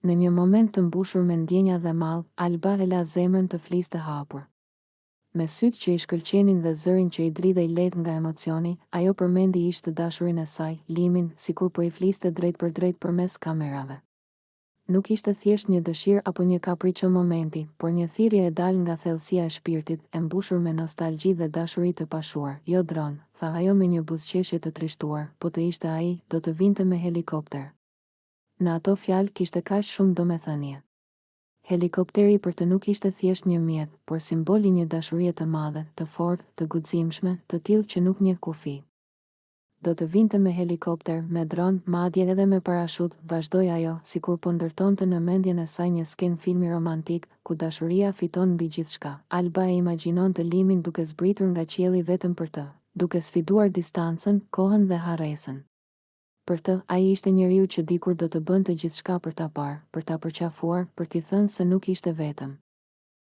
Në një moment të mbushur me ndjenja dhe mall, Alba e la zemrën të fliste hapur. Me sytë që i shkëlqenin dhe zërin që i dridhej lehtë nga emocioni, ajo përmendi ish të dashurinë e saj, Limin, sikur po i fliste drejt për drejt përmes kamerave. Nuk ishte thjesht një dëshirë apo një kapriço momenti, por një thirrje e dalë nga thellësia e shpirtit, e mbushur me nostalgji dhe dashuri të pashuar. Jo dron, tha ajo me një buzëqeshje të trishtuar, po të ishte ai, do të vinte me helikopter. Në ato fjalë kishte kaq shumë domethënie. Helikopteri për të nuk ishte thjesht një mjet, por simboli një dashurie të madhe, të fortë, të guximshme, të tillë që nuk njeh kufi. Do të vinte me helikopter, me dron, madje edhe me parashut, vazhdoi ajo, sikur po ndërtonte në mendjen e saj një sken filmi romantik, ku dashuria fiton mbi gjithçka. Alba e imagjinonte Limin duke zbritur nga qielli vetëm për të, duke sfiduar distancën, kohën dhe harresën. Për të, ai ishte njeriu që dikur do të bënte gjithçka për ta parë, për ta përqafuar, për t'i thënë se nuk ishte vetëm.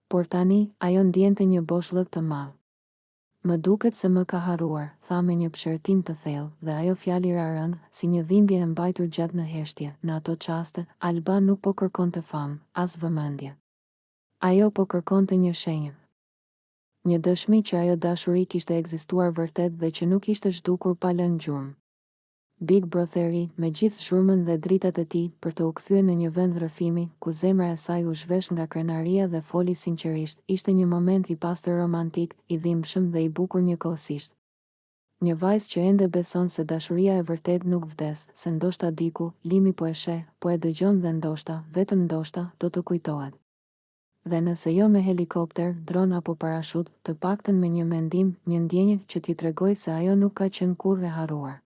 Por tani, ajo ndjente një boshllëk të madh. Më duket se më ka harruar, tha me një pëshërtim të thellë, dhe ajo fjali ra rënd, si një dhimbje e mbajtur gjatë në heshtje. Në ato çaste, Alba nuk po kërkonte famë, as vëmendje. Ajo po kërkonte një shenjë. Një dëshmi që ajo dashuri kishte ekzistuar vërtet dhe që nuk ishte zhdukur pa lënë gjurmë. Big Brotheri, me gjithë zhurmën dhe dritat e tij, për të u kthyer në një vend rrëfimi, ku zemra e saj u zhvesh nga krenaria dhe foli sinqerisht, ishte një moment i pastër romantik, i dhimbshëm dhe i bukur njëkohësisht. Një vajzë që ende beson se dashuria e vërtet nuk vdes, se ndoshta diku, Limi po e sheh, po e dëgjon dhe ndoshta, vetëm ndoshta, do të kujtohet. Dhe nëse jo me helikopter, dron apo parashut, të paktën me një mendim, një ndjenjë që t'i tregoj se ajo nuk ka qenë kurrë e harruar.